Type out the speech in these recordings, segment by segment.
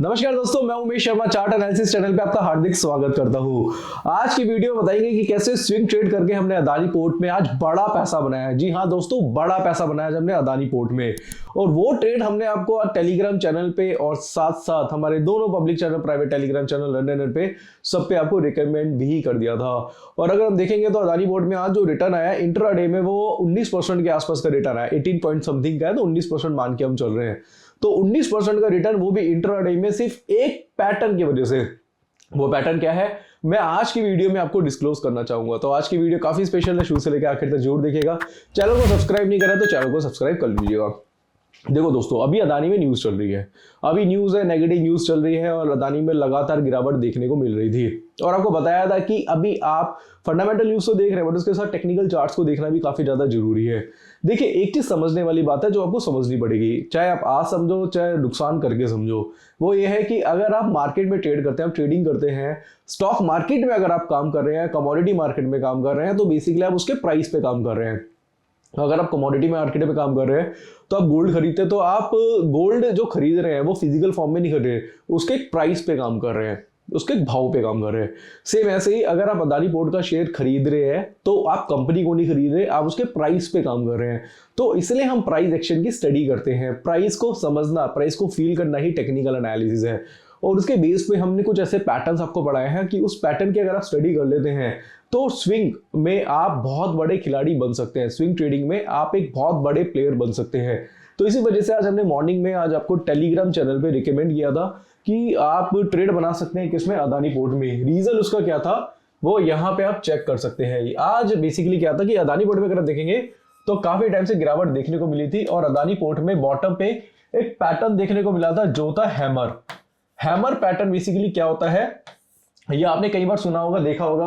नमस्कार दोस्तों, मैं Umesh Sharma chart analysis channel पे आपका हार्दिक स्वागत करता हूं। आज की वीडियो बताएंगे कि कैसे स्विंग ट्रेड करके हमने अदानी पोर्ट में आज बड़ा पैसा बनाया है। जी हां दोस्तों, बड़ा पैसा बनाया हमने अदानी पोर्ट में, और वो ट्रेड हमने आपको टेलीग्राम चैनल पे और साथ साथ हमारे दोनों public channel, private Telegram channel learner पे सब पे आपको रिकमेंड भी कर दिया था। और अगर हम देखेंगे तो अदानी पोर्ट में आज जो रिटर्न आया इंट्राडे में वो 19% के आसपास का रिटर्न आया, 18 पॉइंट समथिंग का है, तो 19% मान के हम चल रहे हैं। तो 19% का रिटर्न, वो भी इंट्राडे में, सिर्फ एक पैटर्न की वजह से। वो पैटर्न क्या है, मैं आज की वीडियो में आपको डिस्क्लोज करना चाहूंगा। तो आज की वीडियो काफी स्पेशल है, शुरू से लेकर आखिर तक जरूर देखिएगा। चैनल को सब्सक्राइब नहीं करा तो चैनल को सब्सक्राइब कर लीजिएगा। देखो दोस्तों, अभी अदानी में न्यूज चल रही है, अभी न्यूज है, नेगेटिव न्यूज चल रही है, और अदानी में लगातार गिरावट देखने को मिल रही थी। और आपको बताया था कि अभी आप फंडामेंटल न्यूज तो देख रहे हैं, बट उसके साथ टेक्निकल चार्ट्स को देखना भी काफी ज्यादा जरूरी है। देखिए, एक चीज समझने वाली बात है जो आपको समझनी पड़ेगी, चाहे आप आज समझो चाहे नुकसान करके समझो। वो ये है कि अगर आप मार्केट में ट्रेड करते हैं, आप ट्रेडिंग करते हैं, स्टॉक मार्केट में अगर आप काम कर रहे हैं, कमोडिटी मार्केट में काम कर रहे हैं, तो बेसिकली आप उसके प्राइस पे काम कर रहे हैं। अगर आप कमोडिटी मार्केट पे काम कर रहे हैं तो आप गोल्ड खरीदते हैं, तो आप गोल्ड जो खरीद रहे हैं वो फिजिकल फॉर्म में नहीं खरीद रहे, उसके एक प्राइस पे काम कर रहे हैं, उसके एक भाव पे काम कर रहे हैं। सेम ऐसे ही अगर आप अदानी पोर्ट का शेयर खरीद रहे हैं तो आप कंपनी को नहीं खरीद रहे, आप उसके प्राइस पे काम कर रहे हैं। तो इसलिए हम प्राइस एक्शन की स्टडी करते हैं। प्राइस को समझना, प्राइस को फील करना ही टेक्निकल एनालिसिस है। और उसके बेस पे हमने कुछ ऐसे पैटर्न्स आपको पढ़ाए हैं कि उस पैटर्न की अगर आप स्टडी कर लेते हैं तो स्विंग में आप बहुत बड़े खिलाड़ी बन सकते हैं। स्विंग ट्रेडिंग में आप एक बहुत बड़े प्लेयर बन सकते हैं। तो इसी वजह से आज हमने मॉर्निंग में आज आपको टेलीग्राम चैनल पे रिकमेंड किया था कि आप ट्रेड बना सकते हैं किसमें, अदानी पोर्ट में। रीजन उसका क्या था वो यहाँ पे आप चेक कर सकते हैं। आज बेसिकली क्या था कि अदानी पोर्ट में अगर आप देखेंगे तो काफी टाइम से गिरावट देखने को मिली थी, और अदानी पोर्ट में बॉटम पे एक पैटर्न देखने को मिला था जो था हैमर पैटर्न। बेसिकली क्या होता है, ये आपने कई बार सुना होगा, देखा होगा,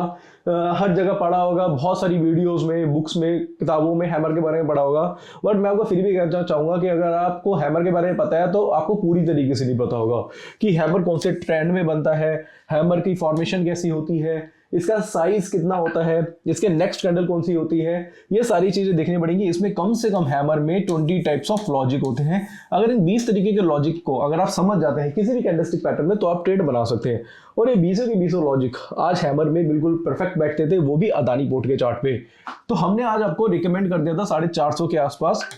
हर जगह पढ़ा होगा, बहुत सारी वीडियोस में, बुक्स में, किताबों में हैमर के बारे में पढ़ा होगा। बट मैं आपको फिर भी कहना चाहूंगा कि अगर आपको हैमर के बारे में पता है तो आपको पूरी तरीके से नहीं पता होगा कि हैमर कौन से ट्रेंड में बनता है, हैमर की फॉर्मेशन कैसी होती है, इसका साइज कितना होता है, इसके नेक्स्ट कैंडल कौन सी होती है, ये सारी चीजें देखनी पड़ेंगी। इसमें कम से कम हैमर में 20 टाइप्स ऑफ लॉजिक होते हैं। अगर इन 20 तरीके के लॉजिक को अगर आप समझ जाते हैं किसी भी कैंडलस्टिक पैटर्न में, तो आप ट्रेड बना सकते हैं। और ये 20 के 20 लॉजिक आज हैमर में बिल्कुल परफेक्ट बैठते थे, वो भी अदानी पोर्ट के चार्ट पे। तो हमने आज आपको रिकमेंड कर दिया था 450 के आसपास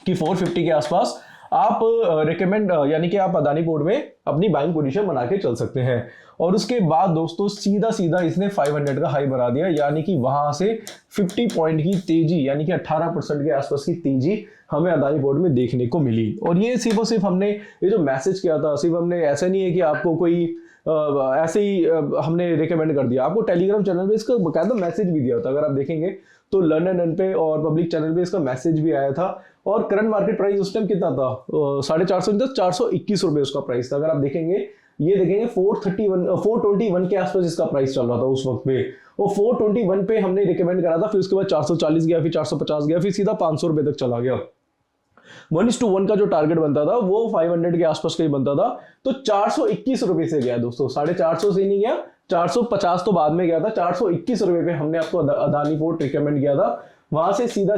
कि 450 के आसपास आप रिकमेंड, यानी कि आप अदानी पोर्ट में अपनी बाइंग पोजीशन बना के चल सकते हैं। और उसके बाद दोस्तों सीधा सीधा इसने 500 का हाई बना दिया, यानी कि वहां से 50 पॉइंट की तेजी, यानी कि 18% के आसपास की तेजी हमें अदानी पोर्ट में देखने को मिली। और ये सिर्फ और सिर्फ हमने ये जो मैसेज किया था, सिर्फ हमने ऐसा नहीं है कि आपको कोई ऐसे ही हमने रिकमेंड कर दिया, आपको टेलीग्राम चैनल पे इसका बकायदा मैसेज भी दिया था। अगर आप देखेंगे तो लर्नर पे और पब्लिक चैनल पे इसका मैसेज भी आया था। और करंट मार्केट प्राइस उस टाइम कितना था, 450, 421 रुपए उसका प्राइस था। अगर आप देखेंगे, ये देखेंगे 421 के आसपास इसका प्राइस चल रहा था उस वक्त पे, और 421 पे हमने रिकमेंड करा था। फिर उसके बाद 440 गया, फिर 450 गया, फिर सीधा 500 रुपए तक चला गया। 1:1 का जो टारगेट बनता था वो 500 के आसपास का ही बनता था। तो 421 रुपए से गया दोस्तों, 450 से नहीं गया, 450 तो बाद में गया था। 421 रुपए पे हमने आपको अदानी पोर्ट रिकमेंड किया था। वहां से सीधा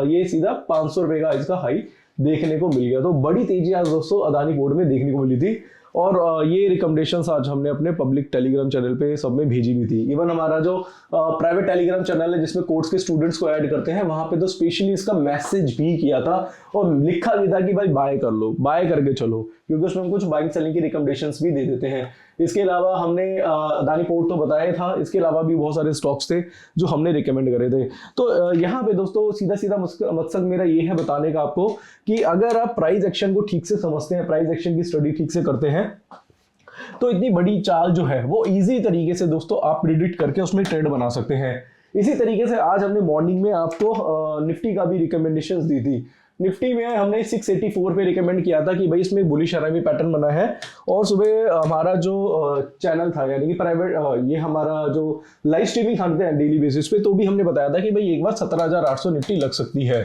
ये सीधा 500 रुपए का इसका हाई देखने को मिल गया। तो बड़ी तेजी आज दोस्तों अदानी पोर्ट में देखने को मिली थी। और ये रिकमेंडेशंस आज हमने अपने पब्लिक टेलीग्राम चैनल पे सब में भेजी भी थी। इवन हमारा जो प्राइवेट टेलीग्राम चैनल है जिसमें कोर्स के स्टूडेंट्स को ऐड करते हैं, वहां पे तो स्पेशली इसका मैसेज भी किया था और लिखा भी था कि भाई बाय कर लो, बाय करके चलो, क्योंकि उसमें हम कुछ बाइंग सेलिंग की रिकमेंडेशंस भी दे देते हैं। इसके अलावा हमने अदानी पोर्ट तो बताया था, इसके अलावा भी बहुत सारे स्टॉक्स थे जो हमने रिकमेंड करे थे। तो यहाँ पे दोस्तों सीधा सीधा मकसद मेरा ये है बताने का आपको कि अगर आप प्राइस एक्शन को ठीक से समझते हैं, प्राइस एक्शन की स्टडी ठीक से करते हैं, तो इतनी बड़ी चाल जो है वो इजी तरीके से दोस्तों आप प्रिडिक्ट करके उसमें ट्रेड बना सकते हैं। इसी तरीके से आज हमने मॉर्निंग में आपको निफ्टी का भी रिकमेंडेशंस दी थी। निफ्टी में हमने 684 पे रिकमेंड किया था कि भाई इसमें एक बुलिश आरएमए पैटर्न बना है। और सुबह हमारा जो चैनल था, यानी कि प्राइवेट, ये हमारा जो लाइव स्ट्रीमिंग करते हैं डेली बेसिस पे, तो भी हमने बताया था कि भाई एक बार 17,800 निफ्टी लग सकती है।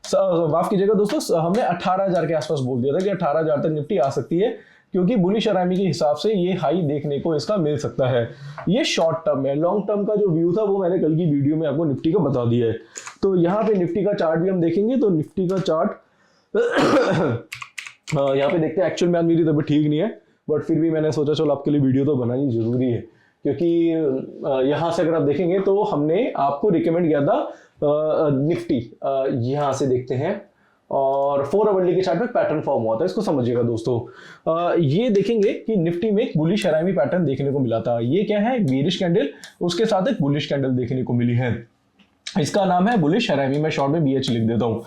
माफ कीजिएगा दोस्तों, हमने 18,000 के आसपास बोल दिया था कि 18,000 तक निफ्टी आ सकती है, क्योंकि बुलिश आरएमए के हिसाब से ये हाई देखने को इसका मिल सकता है। ये शॉर्ट टर्म है, लॉन्ग टर्म का जो व्यू था वो मैंने कल की वीडियो में आपको निफ्टी का बता दिया है। तो यहाँ पे निफ्टी का चार्ट भी हम देखेंगे, तो निफ्टी का चार्ट यहाँ पे देखते हैं। एक्चुअल में आज मेरी तबीयत ठीक नहीं है, बट फिर भी मैंने सोचा चलो आपके लिए वीडियो तो बनानी जरूरी है, क्योंकि यहाँ से अगर आप देखेंगे तो हमने आपको रिकमेंड किया था निफ्टी, यहाँ से देखते हैं, और 4 आवरली के चार्ट में पैटर्न फॉर्म हुआ था, इसको समझिएगा दोस्तों। ये देखेंगे कि निफ्टी में एक बुलिश हरामी पैटर्न देखने को मिला था। ये क्या है, बेरिश कैंडल, उसके साथ एक बुलिश कैंडल देखने को मिली है, इसका नाम है बुलिश हरामी, मैं शॉर्ट में BH लिख देता हूँ।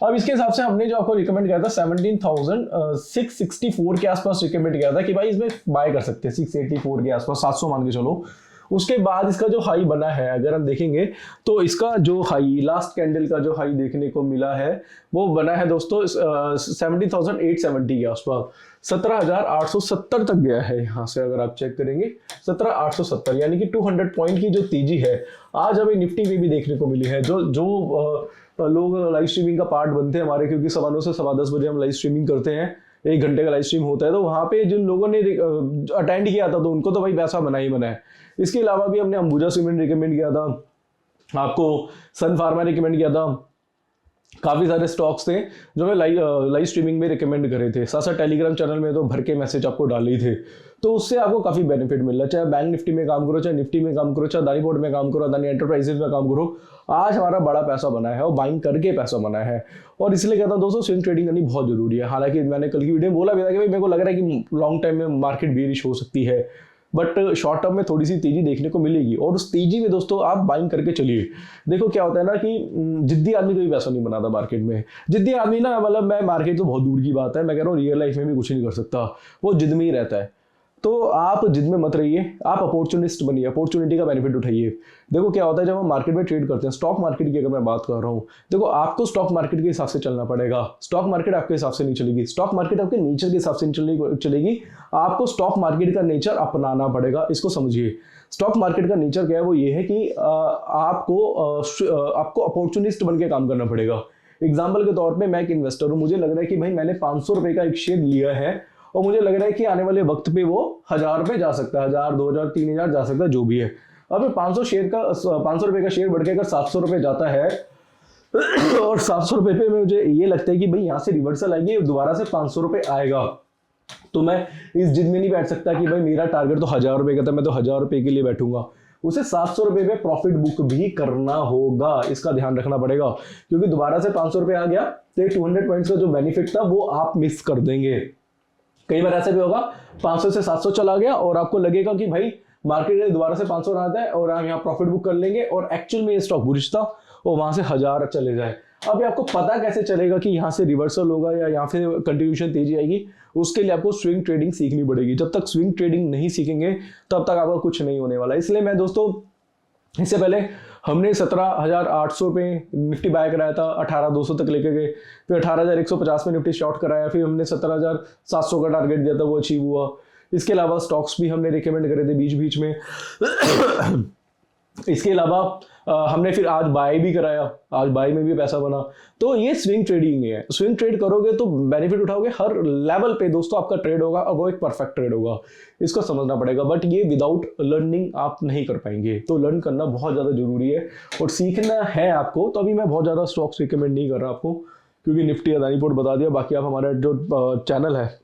अब इसके हिसाब से हमने जो आपको रिकमेंड किया था 17,664 के आसपास रिकमेंड किया था कि भाई इसमें बाय कर सकते हैं, 684 के आसपास, 700 मान के चलो। उसके बाद इसका जो हाई बना है अगर हम देखेंगे तो इसका जो हाई, लास्ट कैंडल का जो हाई देखने को मिला है वो बना है दोस्तों 17,870 के आसपास, 17,870 तक गया है। यहाँ से अगर आप चेक करेंगे 17,870, यानी कि 200 पॉइंट की जो तेजी है आज हमें निफ्टी में भी देखने को मिली है। जो लोग लाइव स्ट्रीमिंग का पार्ट बनते हैं हमारे, क्योंकि 9:15 से 10:15 बजे हम लाइव स्ट्रीमिंग करते हैं, 1 घंटे का लाइव स्ट्रीम होता है, तो वहाँ पे जिन लोगों ने अटेंड किया था तो उनको तो भाई पैसा बना ही बना है। इसके अलावा भी हमने अंबुजा सीमेंट रिकमेंड किया था आपको, सन फार्मा रिकमेंड किया था, काफी सारे स्टॉक्स थे जो मैं लाइव स्ट्रीमिंग में रिकमेंड करे थे। साथ साथ टेलीग्राम चैनल में तो भर के मैसेज आपको डाले थे, तो उससे आपको काफी बेनिफिट मिल रहा है। चाहे बैंक निफ्टी में काम करो, चाहे निफ्टी में काम करो, चाहे अदानी पोर्ट में काम करो, अदानी एंटरप्राइजेज में काम करो, आज हमारा बड़ा पैसा बना है और बाइंग करके पैसा बना है। और इसलिए कहता हूं दोस्तों स्विंग ट्रेडिंग करनी बहुत जरूरी है। हालांकि मैंने कल की वीडियो में बोला भी था कि भाई मेरे को लग रहा है कि लॉन्ग टाइम में मार्केट बेरिश हो सकती है, बट शॉर्ट टर्म में थोड़ी सी तेजी देखने को मिलेगी, और उस तेजी में दोस्तों आप बाइंग करके चलिए। देखो क्या होता है ना कि जिद्दी आदमी कोई पैसा नहीं बनाता मार्केट में। जिद्दी आदमी ना, मतलब मैं मार्केट तो बहुत दूर की बात है, मैं कह रहा हूँ रियल लाइफ में भी कुछ नहीं कर सकता, वो जिद में ही रहता है। तो आप जिद में मत रहिए, आप अपॉर्चुनिस्ट बनिए, अपॉर्चुनिटी का बेनिफिट उठाइए। देखो क्या होता है जब हम मार्केट में ट्रेड करते हैं, स्टॉक मार्केट की अगर मैं बात कर रहा हूँ, देखो आपको स्टॉक मार्केट के हिसाब से चलना पड़ेगा। स्टॉक मार्केट आपके हिसाब से नहीं चलेगी, स्टॉक मार्केट आपके नेचर के हिसाब से नहीं चलेगी, आपको स्टॉक मार्केट का नेचर अपनाना पड़ेगा। इसको समझिए, स्टॉक मार्केट का नेचर क्या है, वो ये है कि आपको अपॉर्चुनिस्ट बन के काम करना पड़ेगा। एग्जाम्पल के तौर पर मैं एक इन्वेस्टर हूँ, मुझे लग रहा है कि भाई मैंने 500 रुपए का एक शेयर लिया है और मुझे लग रहा है कि आने वाले वक्त पे वो 1000 रुपए जा सकता है, 1000, 2000, 3000 जा सकता है, जो भी है। अब 500 रुपए का शेयर बढ़ के अगर 700 रुपए जाता है और 700 रुपए पे मुझे ये लगता है कि भाई यहाँ से रिवर्सल आएगी, दोबारा से 500 रुपए आएगा, तो मैं इस जिद में नहीं बैठ सकता कि भाई मेरा टारगेट तो 1000 रुपए का था, मैं तो 1000 रुपए के लिए बैठूंगा। उसे 700 रुपए पे प्रॉफिट बुक भी करना होगा, इसका ध्यान रखना पड़ेगा, क्योंकि दोबारा से 500 रुपए आ गया तो 200 पॉइंट्स का जो बेनिफिट था वो आप मिस कर देंगे। कई बार ऐसे भी होगा 500 से 700 चला गया और आपको लगेगा कि भाई मार्केट में दोबारा से 500 आता है और हम यहाँ प्रॉफिट बुक कर लेंगे, और एक्चुअल में ये स्टॉक बुलिश था और वहां से 1000 चले जाए। अब आपको पता कैसे चलेगा कि यहाँ से रिवर्सल होगा या यहाँ से कंटिन्यूशन तेजी आएगी? उसके लिए आपको स्विंग ट्रेडिंग सीखनी पड़ेगी। जब तक स्विंग ट्रेडिंग नहीं सीखेंगे तब तक आपका कुछ नहीं होने वाला। इसलिए मैं दोस्तों, इससे पहले हमने 17,800 पे निफ्टी बाय कराया था, 18,200 तक लेके गए, फिर 18,150 में निफ्टी शॉर्ट कराया, फिर हमने 17,700 का टारगेट दिया था, वो अचीव हुआ। इसके अलावा स्टॉक्स भी हमने रिकमेंड करे थे बीच बीच में। इसके अलावा हमने फिर आज बाय भी कराया, आज बाय में भी पैसा बना। तो ये स्विंग ट्रेडिंग है। स्विंग ट्रेड करोगे तो बेनिफिट उठाओगे, हर लेवल पे दोस्तों आपका ट्रेड होगा और वो एक परफेक्ट ट्रेड होगा, इसको समझना पड़ेगा। बट ये विदाउट लर्निंग आप नहीं कर पाएंगे, तो लर्न करना बहुत ज़्यादा जरूरी है और सीखना है आपको। तो अभी मैं बहुत ज़्यादा स्टॉक्स रिकमेंड नहीं कर रहा आपको, क्योंकि निफ्टी अदानी पोर्ट बता दिया। बाकी आप हमारा जो चैनल है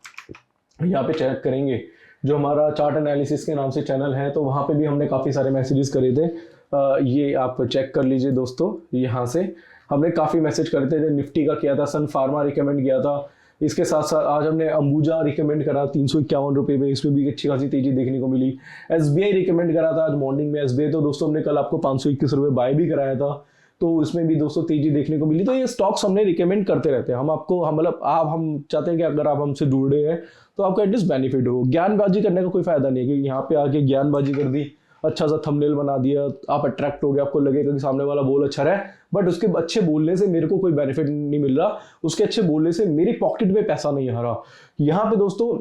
यहाँ पे चेक करेंगे, जो हमारा चार्ट एनालिसिस के नाम से चैनल है, तो वहाँ पे भी हमने काफ़ी सारे मैसेजेस करे थे। ये आप चेक कर लीजिए दोस्तों, यहाँ से हमने काफ़ी मैसेज करे थे। निफ्टी का किया था, सन फार्मा रिकमेंड किया था, इसके साथ साथ आज हमने अंबुजा रिकमेंड करा 351 रुपये में, इसमें भी अच्छी खासी तेजी देखने को मिली। SBI रिकमेंड करा था आज मॉर्निंग में। SBI तो दोस्तों हमने कल आपको 521 रुपये बाय भी कराया था, तो इसमें भी दोस्तों तेजी देखने को मिली। तो ये स्टॉक्स हमने रिकमेंड करते रहते हैं। हम आपको मतलब हम चाहते हैं कि अगर आप हमसे जुड़ रहे हैं तो आपको एटलीस्ट बेनिफिट हो। ज्ञानबाजी करने का कोई फायदा नहीं है कि यहाँ पे आके ज्ञानबाजी कर दी, अच्छा सा थंबनेल बना दिया, आप अट्रैक्ट हो गए, आपको लगेगा कि सामने वाला बोल अच्छा रहा है, बट उसके अच्छे बोलने से मेरे को कोई बेनिफिट नहीं मिल रहा, उसके अच्छे बोलने से मेरी पॉकेट में पैसा नहीं आ रहा। यहाँ पे दोस्तों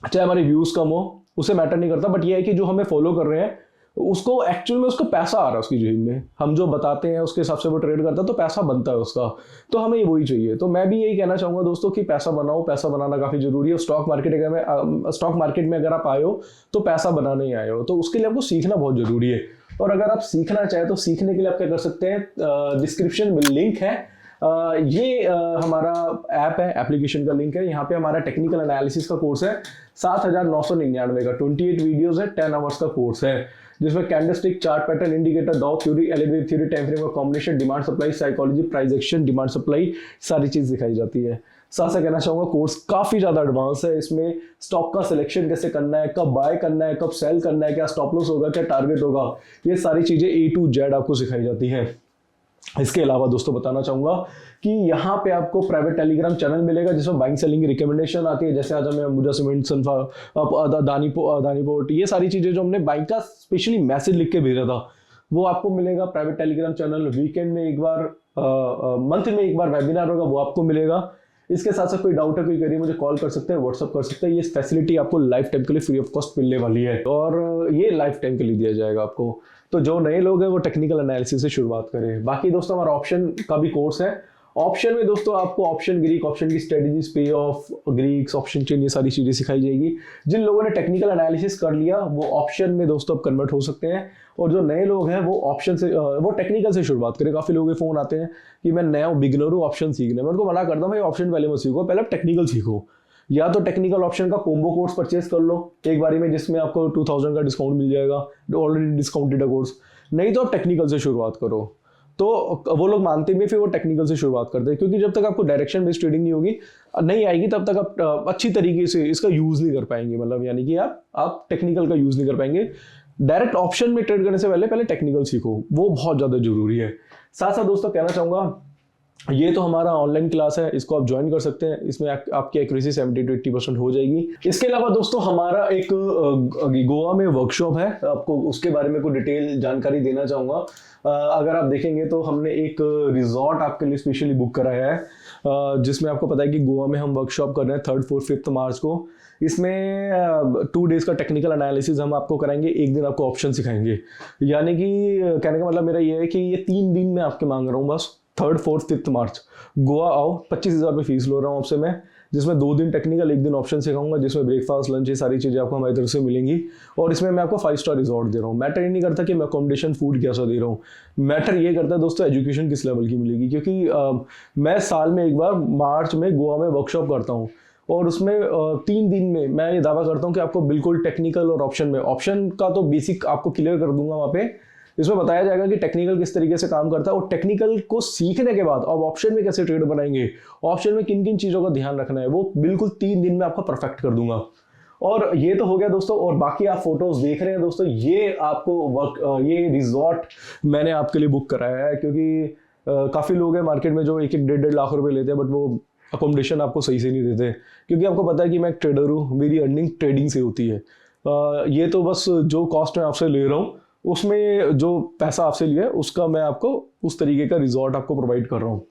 चाहे हमारे व्यूज कम हो, उसे मैटर नहीं करता, बट ये है कि जो हमें फॉलो कर रहे हैं उसको एक्चुअल में उसको पैसा आ रहा है उसकी जेब में। हम जो बताते हैं उसके हिसाब से वो ट्रेड करता है तो पैसा बनता है उसका, तो हमें वही चाहिए। तो मैं भी यही कहना चाहूंगा दोस्तों कि पैसा बनाओ, पैसा बनाना काफी जरूरी है। स्टॉक मार्केट में अगर आप आए हो तो पैसा बनाने ही आए हो, तो उसके लिए आपको सीखना बहुत जरूरी है। और अगर आप सीखना चाहे तो सीखने के लिए आप क्या कर सकते हैं, डिस्क्रिप्शन में लिंक है, ये हमारा ऐप है, एप्लीकेशन का लिंक है। यहाँ पे हमारा टेक्निकल एनालिसिस का कोर्स है 7,999 का, 28 वीडियोस है, 10 आवर्स का कोर्स है, जिसमें candlestick, chart pattern, indicator, dog theory, LED theory, time frame का combination, demand supply, psychology, price action, demand supply, सारी चीज दिखाई जाती है। साथ साथ कहना चाहूंगा कोर्स काफी ज्यादा एडवांस है। इसमें स्टॉक का सिलेक्शन कैसे करना है, कब बाय करना है, कब सेल करना है, क्या स्टॉप लॉस होगा, क्या टारगेट होगा, ये सारी चीजें A to Z आपको सिखाई जाती हैं। इसके अलावा दोस्तों बताना चाहूंगा कि यहाँ पे आपको प्राइवेट टेलीग्राम चैनल मिलेगा जिसमें बाइंग सेलिंग की रिकमेंडेशन आती है। जैसे आज हमें अंबुजा सीमेंट, अदानी पोर्ट, ये सारी चीजें जो हमने बाइंग का स्पेशली मैसेज लिख के भेजा था वो आपको मिलेगा प्राइवेट टेलीग्राम चैनल। वीकेंड में एक बार, मंथ में एक बार वेबिनार होगा, वो आपको मिलेगा। इसके साथ साथ कोई डाउट है, कोई करिए, मुझे कॉल कर सकते हैं, व्हाट्सअप कर सकते हैं। ये फैसिलिटी आपको लाइफ टाइम के लिए फ्री ऑफ कॉस्ट मिलने वाली है और ये लाइफ टाइम के लिए दिया जाएगा आपको। तो जो नए लोग हैं वो टेक्निकल एनालिसिस से शुरुआत करें। बाकी दोस्तों हमारा ऑप्शन का भी कोर्स है। ऑप्शन में दोस्तों आपको ऑप्शन ग्रीक, ऑप्शन की स्ट्रेटेजीज, पे ऑफ ग्रीक्स, ऑप्शन चेन, ये सारी चीजें सिखाई जाएगी। जिन लोगों ने टेक्निकल एनालिसिस कर लिया वो ऑप्शन में दोस्तों अब कन्वर्ट हो सकते हैं, और जो नए लोग हैं वो ऑप्शन से, वो टेक्निकल से शुरुआत करें। काफी लोगों के फोन आते हैं कि मैं नया बिगिनर हूँ, ऑप्शन सीखना है। मैं उनको मना करता हूँ भाई ऑप्शन पहले मत सीखो, पहले टेक्निकल सीखो। या तो टेक्निकल ऑप्शन का कोम्बो कोर्स परचेज कर लो एक बारी में, जिसमें आपको 2000 का डिस्काउंट मिल जाएगा, ऑलरेडी डिस्काउंटेड है कोर्स। नहीं तो आप टेक्निकल से शुरुआत करो। तो वो लोग मानते भी, फिर वो टेक्निकल से शुरुआत करते हैं, क्योंकि जब तक आपको डायरेक्शन बेस्ड ट्रेडिंग नहीं आएगी तब तक आप अच्छी तरीके से इसका यूज नहीं कर पाएंगे। मतलब यानी कि आप टेक्निकल का यूज नहीं कर पाएंगे। डायरेक्ट ऑप्शन में ट्रेड करने से पहले टेक्निकल सीखो, वो बहुत ज्यादा जरूरी है। साथ साथ दोस्तों कहना चाहूंगा, ये तो हमारा ऑनलाइन क्लास है, इसको आप ज्वाइन कर सकते हैं। इसमें आपकी एक्यूरेसी 70 to 80% हो जाएगी। इसके अलावा दोस्तों हमारा एक गोवा में वर्कशॉप है, आपको उसके बारे में कोई डिटेल जानकारी देना चाहूंगा। अगर आप देखेंगे तो हमने एक रिजॉर्ट आपके लिए स्पेशली बुक कराया है, जिसमें आपको पता है कि गोवा में हम वर्कशॉप कर रहे हैं 3rd, 4th, 5th मार्च को। इसमें 2 days का टेक्निकल एनालिसिस हम आपको कराएंगे, एक दिन आपको ऑप्शन सिखाएंगे। यानी कि कहने का मतलब मेरा ये है कि ये 3 दिन मैं आपके मांग रहा हूँ बस, 3rd, 4th, 5th मार्च। गोवा आओ, 25,000 रुपये फीस लो रहा हूँ आपसे मैं, जिसमें 2 दिन टेक्निकल, 1 दिन ऑप्शन सिखाऊंगा, जिसमें ब्रेकफास्ट, लंच, ये सारी चीज़ें आपको हमारी तरफ से मिलेंगी। और इसमें मैं आपको 5 स्टार रिजॉर्ट दे रहा हूँ। मैटर ये नहीं करता कि मैं अकोमोडेशन, फूड कैसा दे रहा हूँ, मैटर ये करता है दोस्तों एजुकेशन किस लेवल की मिलेगी। क्योंकि मैं साल में एक बार मार्च में गोवा में वर्कशॉप करता हूँ, और उसमें 3 दिन में मैं ये दावा करता हूँ कि आपको बिल्कुल टेक्निकल और ऑप्शन का तो बेसिक आपको क्लियर कर दूंगा वहाँ पे। इसमें बताया जाएगा कि टेक्निकल किस तरीके से काम करता है, और टेक्निकल को सीखने के बाद अब ऑप्शन में कैसे ट्रेड बनाएंगे, ऑप्शन में किन किन चीज़ों का ध्यान रखना है, वो बिल्कुल 3 दिन में आपका परफेक्ट कर दूंगा। और ये तो हो गया दोस्तों। और बाकी आप फोटोज देख रहे हैं दोस्तों, ये आपको ये रिजॉर्ट मैंने आपके लिए बुक कराया है, क्योंकि काफ़ी लोग हैं मार्केट में जो 1-1, 1.5 लाख रुपए लेते हैं, बट वो अकोमोडेशन आपको सही से नहीं देते। क्योंकि आपको पता है कि मैं एक ट्रेडर हूँ, मेरी अर्निंग ट्रेडिंग से होती है। ये तो बस जो कॉस्ट मैं आपसे ले रहा हूँ, उसमें जो पैसा आपसे लिया है उसका मैं आपको उस तरीके का रिजॉर्ट आपको प्रोवाइड कर रहा हूँ।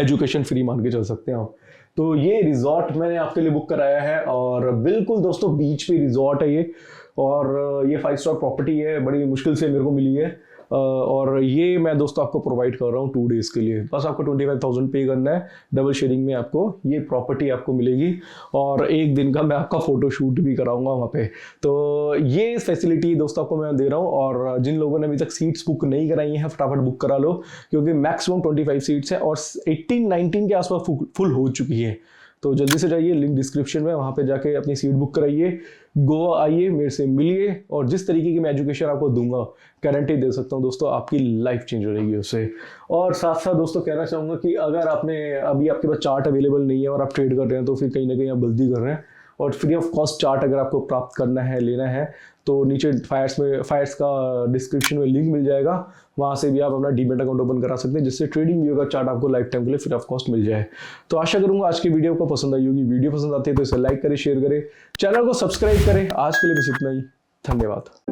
एजुकेशन फ्री मान के चल सकते हैं आप। तो ये रिजॉर्ट मैंने आपके लिए बुक कराया है, और बिल्कुल दोस्तों बीच पे रिजॉर्ट है ये, और ये 5 स्टार प्रॉपर्टी है, बड़ी मुश्किल से मेरे को मिली है। और ये मैं दोस्तों आपको प्रोवाइड कर रहा हूँ 2 days के लिए। बस आपको 25,000 पे करना है, डबल शेयरिंग में आपको ये प्रॉपर्टी आपको मिलेगी, और 1 दिन का मैं आपका फोटो शूट भी कराऊंगा वहाँ पे। तो ये फैसिलिटी दोस्तों आपको मैं दे रहा हूँ। और जिन लोगों ने अभी तक सीट्स बुक नहीं कराई हैं, फटाफट बुक करा लो, क्योंकि मैक्सिमम 25 सीट्स है और 18-19 के आसपास फुल हो चुकी है। तो जल्दी से जाइए, लिंक डिस्क्रिप्शन में, वहाँ पे जाके अपनी सीट बुक कराइए, गोवा आइए, मेरे से मिलिए, और जिस तरीके की मैं एजुकेशन आपको दूंगा गारंटी दे सकता हूँ दोस्तों, आपकी लाइफ चेंज हो जाएगी उससे। और साथ साथ दोस्तों कहना चाहूँगा कि अगर अभी आपके पास चार्ट अवेलेबल नहीं है और आप ट्रेड कर रहे हैं, तो फिर कहीं ना कहीं आप गलती कर रहे हैं। और फ्री ऑफ कॉस्ट चार्ट अगर आपको प्राप्त करना है, लेना है, तो नीचे फायर्स का डिस्क्रिप्शन में लिंक मिल जाएगा, वहाँ से भी आप अपना डीमैट अकाउंट ओपन करा सकते हैं, जिससे ट्रेडिंग व्यू का चार्ट आपको लाइफ टाइम के लिए फ्री ऑफ कॉस्ट मिल जाए। तो आशा करूंगा आज की वीडियो को पसंद आई होगी। वीडियो पसंद आती है तो इसे लाइक करें, शेयर करें, चैनल को सब्सक्राइब करें। आज के लिए बस इतना ही, धन्यवाद।